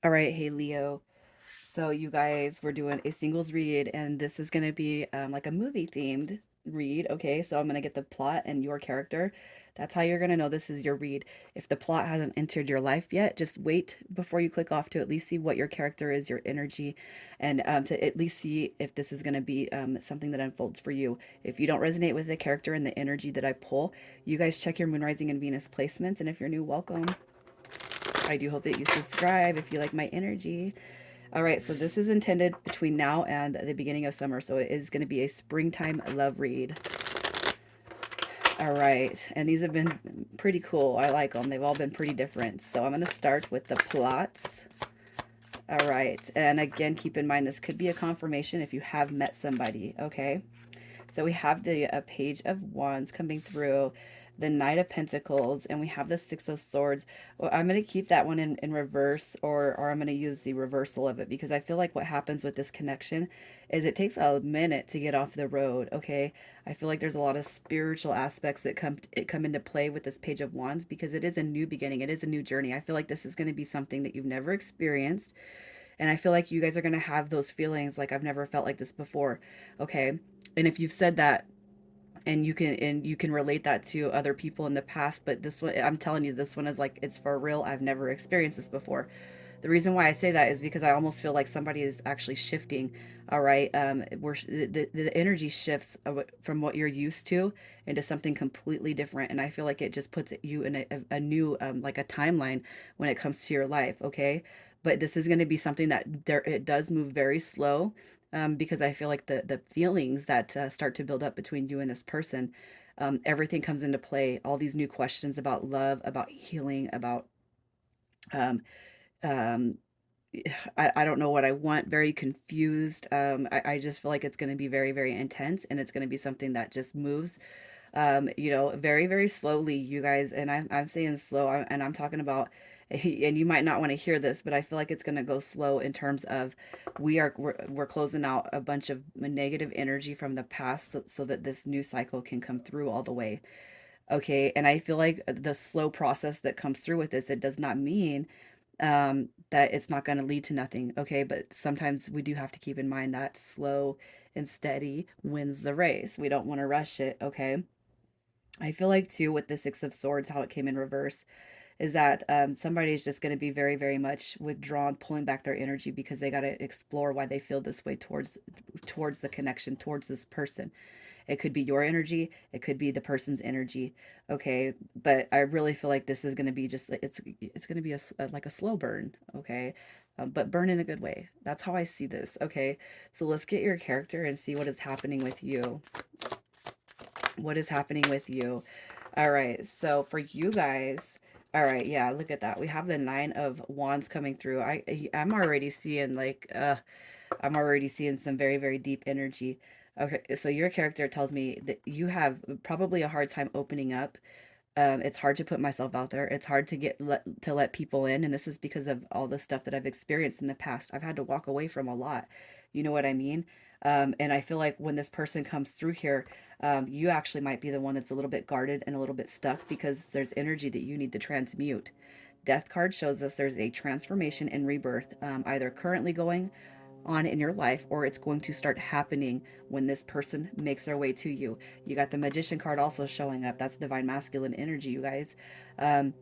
All right, hey Leo. So you guys, we're doing a singles read, and this is going to be like a movie themed read. Okay, so I'm going to get the plot and your character. That's how you're going to know this is your read. If the plot hasn't entered your life yet, just wait before you click off to at least see what your character is, your energy, and to at least see if this is going to be something that unfolds for you. If you don't resonate with the character and the energy that I pull, you guys check your moon, rising, and Venus placements. And if you're new, welcome. I do hope that you subscribe if you like my energy. All right, so this is intended between now and the beginning of summer, so it is going to be a springtime love read. All right, and these have been pretty cool. I like them. They've all been pretty different. So I'm going to start with the plots. All right, and again, keep in mind this could be a confirmation if you have met somebody, okay? So we have the Page of Wands coming through, the Knight of Pentacles, and we have the Six of Swords. Well, I'm going to keep that one in reverse, or I'm going to use the reversal of it, because I feel like what happens with this connection is it takes a minute to get off the road, okay? I feel like there's a lot of spiritual aspects that come into play with this Page of Wands, because it is a new beginning. It is a new journey. I feel like this is going to be something that you've never experienced, and I feel like you guys are going to have those feelings like I've never felt like this before, okay? And if you've said that, and you can relate that to other people in the past, but this one, I'm telling you, this one is like, it's for real. I've never experienced this before. The reason why I say that is because I almost feel like somebody is actually shifting. All right, where the energy shifts from what you're used to into something completely different, and I feel like it just puts you in a new like a timeline when it comes to your life. Okay, but this is going to be something that there, it does move very slow, because I feel like the feelings that start to build up between you and this person, everything comes into play. All these new questions about love, about healing, about um, um, I don't know what I want, very confused. I just feel like it's going to be very, very intense, and it's going to be something that just moves, very, very slowly, you guys. And I'm saying slow, and I'm talking about, and you might not want to hear this, but I feel like it's going to go slow in terms of we're closing out a bunch of negative energy from the past, so that this new cycle can come through all the way. Okay. And I feel like the slow process that comes through with this, it does not mean that it's not going to lead to nothing. Okay. But sometimes we do have to keep in mind that slow and steady wins the race. We don't want to rush it. Okay. I feel like too with the Six of Swords, how it came in reverse, is that somebody is just going to be very, very much withdrawn, pulling back their energy, because they got to explore why they feel this way towards the connection, towards this person. It could be your energy, it could be the person's energy. Okay, but I really feel like this is going to be just, it's going to be like a slow burn. Okay, but burn in a good way. That's how I see this. Okay, so let's get your character and see what is happening with you. What is happening with you? All right, so for you guys, all right, yeah, look at that. We have the Nine of Wands coming through. I'm already seeing like I'm already seeing some very, very deep energy. Okay, so your character tells me that you have probably a hard time opening up. It's hard to put myself out there. It's hard to let people in, and this is because of all the stuff that I've experienced in the past. I've had to walk away from a lot. You know what I mean? And I feel like when this person comes through here, you actually might be the one that's a little bit guarded and a little bit stuck, because there's energy that you need to transmute. Death card shows us there's a transformation and rebirth, either currently going on in your life, or it's going to start happening when this person makes their way to you. You got the Magician card also showing up. That's divine masculine energy, you guys. um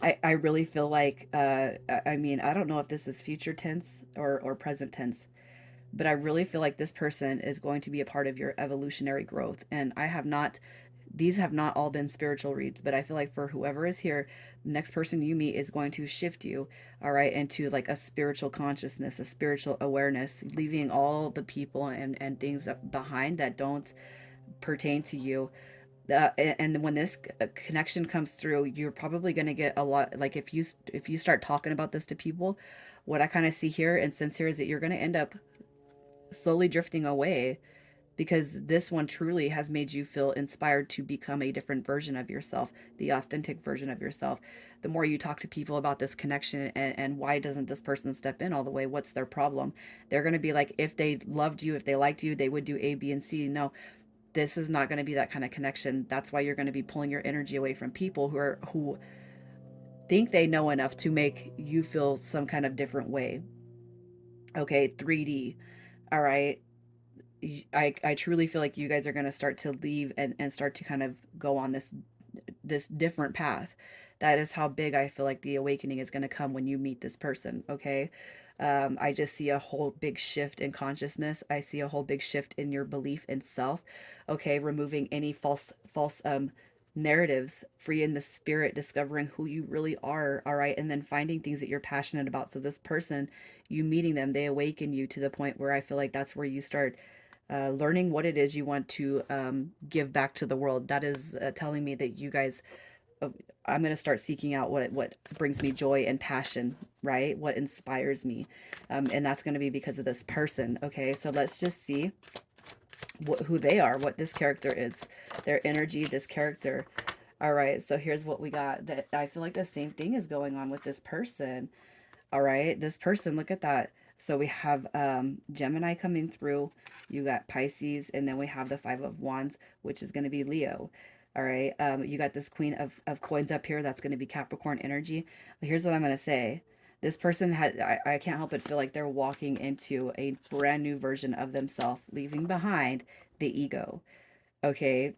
I really feel like I mean, I don't know if this is future tense or present tense, but I really feel like this person is going to be a part of your evolutionary growth. And I have not, these have not all been spiritual reads, but I feel like for whoever is here, the next person you meet is going to shift you, all right, into like a spiritual consciousness, a spiritual awareness, leaving all the people and things behind that don't pertain to you. And when this connection comes through, you're probably going to get a lot, like if you start talking about this to people, what I kind of see here and sense here is that you're going to end up slowly drifting away, because this one truly has made you feel inspired to become a different version of yourself, the authentic version of yourself. The more you talk to people about this connection, and why doesn't this person step in all the way? What's their problem? They're going to be like, if they loved you, if they liked you, they would do A, B, and C. No, this is not going to be that kind of connection. That's why you're going to be pulling your energy away from people who think they know enough to make you feel some kind of different way. Okay, 3D. All right. I truly feel like you guys are going to start to leave and start to kind of go on this different path. That is how big I feel like the awakening is going to come when you meet this person. Okay. I just see a whole big shift in consciousness. I see a whole big shift in your belief in self. Okay. Removing any false narratives, free in the spirit, discovering who you really are. All right. And then finding things that you're passionate about. So this person, you meeting them, they awaken you to the point where I feel like that's where you start learning what it is you want to give back to the world. That is telling me that you guys, uh, I'm going to start seeking out what brings me joy and passion, right? What inspires me. And that's going to be because of this person. Okay, so let's just see who they are, what this character is, their energy, this character. All right, so here's what we got. That I feel like the same thing is going on with this person. All right, this person, look at that. So we have Gemini coming through. You got Pisces, and then we have the Five of Wands, which is going to be Leo. All right, you got this Queen of Coins up here. That's going to be Capricorn energy. But here's what I'm going to say. This person had, I can't help but feel like they're walking into a brand new version of themselves, leaving behind the ego. Okay.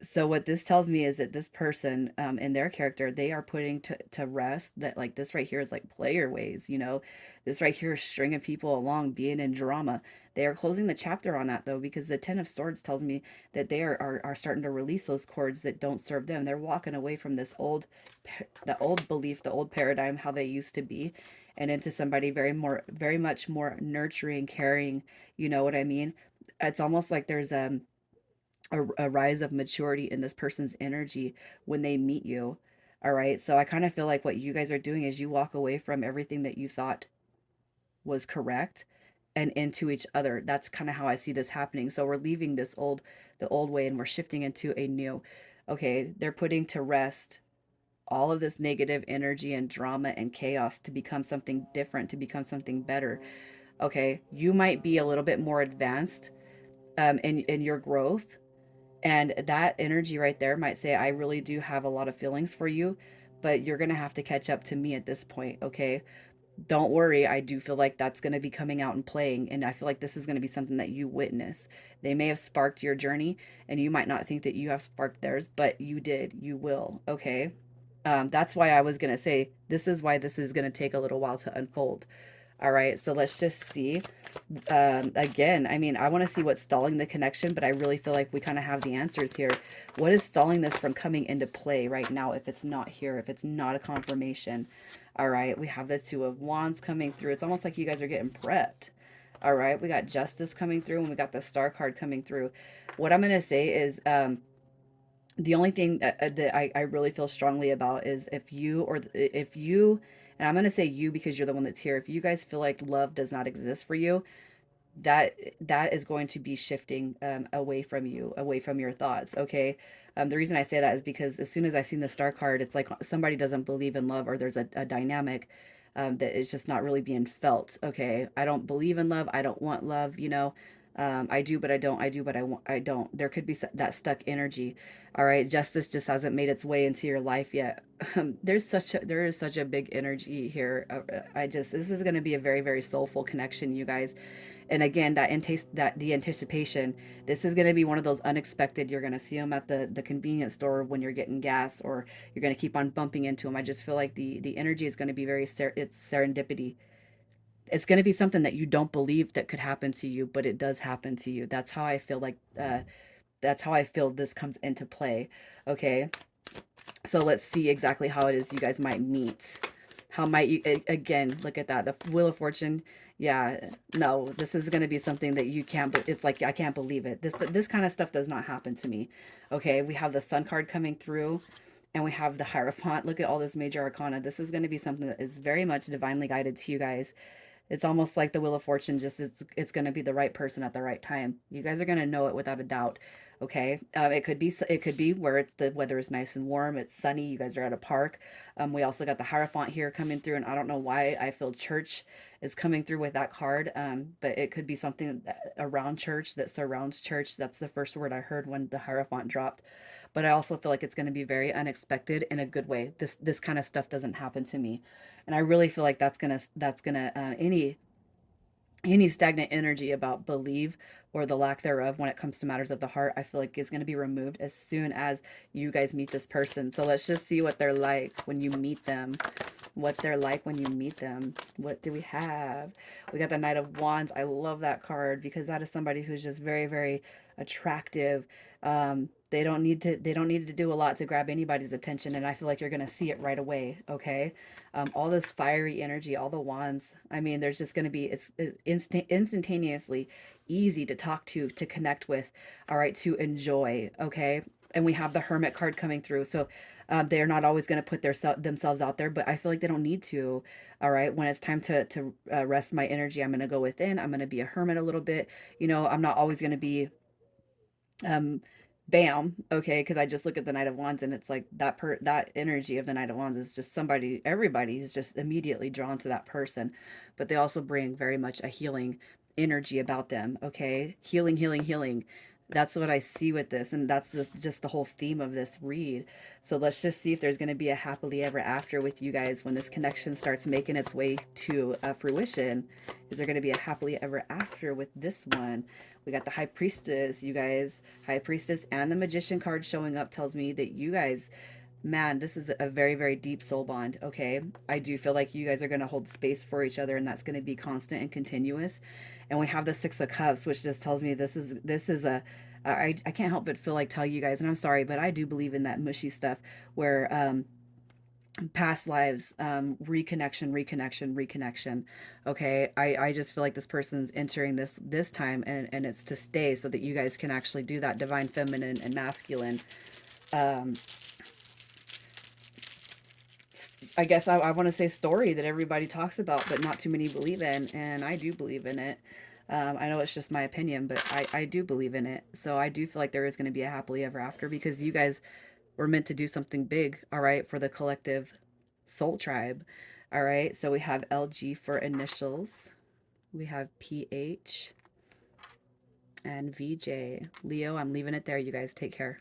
So what this tells me is that this person, in their character, they are putting to rest that like this right here is like player ways, you know, this right here is stringing people along, being in drama. They are closing the chapter on that though, because the Ten of Swords tells me that they are starting to release those cords that don't serve them. They're walking away from this the old belief, the old paradigm, how they used to be, and into somebody very much more nurturing, caring. You know what I mean? It's almost like there's a rise of maturity in this person's energy when they meet you. All right. So I kind of feel like what you guys are doing is you walk away from everything that you thought was correct and into each other. That's kind of how I see this happening. So we're leaving the old way and we're shifting into a new. Okay. They're putting to rest all of this negative energy and drama and chaos to become something different, to become something better. Okay. You might be a little bit more advanced in your growth, and that energy right there might say, I really do have a lot of feelings for you, but you're going to have to catch up to me at this point. Okay. Don't worry. I do feel like that's going to be coming out and playing. And I feel like this is going to be something that you witness. They may have sparked your journey and you might not think that you have sparked theirs, but you did. You will. Okay. That's why I was going to say, this is why this is going to take a little while to unfold. All right. So let's just see again, I mean, I want to see what's stalling the connection, but I really feel like we kind of have the answers here. What is stalling this from coming into play right now if it's not here, if it's not a confirmation? All right, we have the Two of Wands coming through. It's almost like you guys are getting prepped. All right, we got Justice coming through and we got the Star card coming through. What I'm going to say is the only thing that I really feel strongly about is if you, and I'm going to say you because you're the one that's here, if you guys feel like love does not exist for you, that that is going to be shifting away from you, away from your thoughts. Okay. The reason I say that is because as soon as I seen the Star card, it's like somebody doesn't believe in love, or there's a dynamic that is just not really being felt. Okay. I don't believe in love. I don't want love, you know. I do, but I don't. I do, but I don't. There could be that stuck energy. All right. Justice just hasn't made its way into your life yet. There is such a big energy here. This is going to be a very, very soulful connection, you guys. And again, that the anticipation, this is going to be one of those unexpected. You're going to see them at the convenience store when you're getting gas, or you're going to keep on bumping into them. I just feel like the energy is going to be it's serendipity. It's going to be something that you don't believe that could happen to you, but it does happen to you. That's how I feel like that's how I feel this comes into play. Okay. So let's see exactly how it is you guys might meet. How might you, again, look at that. The Wheel of Fortune. Yeah, no, this is going to be something that you can't, it's like, I can't believe it. This kind of stuff does not happen to me. Okay, we have the Sun card coming through and we have the Hierophant. Look at all this major arcana. This is going to be something that is very much divinely guided to you guys. It's almost like the Wheel of Fortune, just it's going to be the right person at the right time. You guys are going to know it without a doubt. Okay, it could be where it's the weather is nice and warm, it's sunny, you guys are at a park. We also got the Hierophant here coming through, and I don't know why I feel church is coming through with that card, but it could be something around church, that surrounds church. That's the first word I heard when the Hierophant dropped. but I also feel like it's going to be very unexpected in a good way. This kind of stuff doesn't happen to me, and I really feel like that's gonna any stagnant energy about believe or the lack thereof when it comes to matters of the heart, I feel like is going to be removed as soon as you guys meet this person. So let's just see what they're like when you meet them. What they're like when you meet them. What do we have? We got the Knight of Wands. I love that card because that is somebody who's just very, very attractive. They don't need to do a lot to grab anybody's attention, and I feel like you're gonna see it right away. Okay, all this fiery energy, all the wands. I mean, there's just gonna be it's instantaneously easy to talk to connect with. All right, to enjoy. Okay, and we have the Hermit card coming through, so they're not always going to put themselves out there, but I feel like they don't need to. All right, when it's time to rest my energy, I'm going to go within. I'm going to be a hermit a little bit. I'm not always going to be um bam, okay, because I just look at the Knight of Wands and it's like that energy of the Knight of Wands is just everybody's just immediately drawn to that person, but they also bring very much a healing energy about them. Okay, healing, healing, healing. That's what I see with this, and that's just the whole theme of this read. So let's just see if there's going to be a happily ever after with you guys when this connection starts making its way to fruition. Is there going to be a happily ever after with this one? We got the High Priestess, you guys. High Priestess and the Magician card showing up tells me that you guys, man, this is a very, very deep soul bond, okay? I do feel like you guys are going to hold space for each other, and that's going to be constant and continuous. And we have the Six of Cups, which just tells me this is a I can't help but feel like tell you guys, and I'm sorry, but I do believe in that mushy stuff where past lives, reconnection. Okay, I just feel like this person's entering this time, and it's to stay so that you guys can actually do that divine feminine and masculine. um I guess I want to say story that everybody talks about but not too many believe in, and I do believe in it. I know it's just my opinion, but I do believe in it. So I do feel like there is going to be a happily ever after because you guys were meant to do something big, all right, for the collective soul tribe. All right, so we have LG for initials, we have PH and VJ. Leo, I'm leaving it there. You guys take care.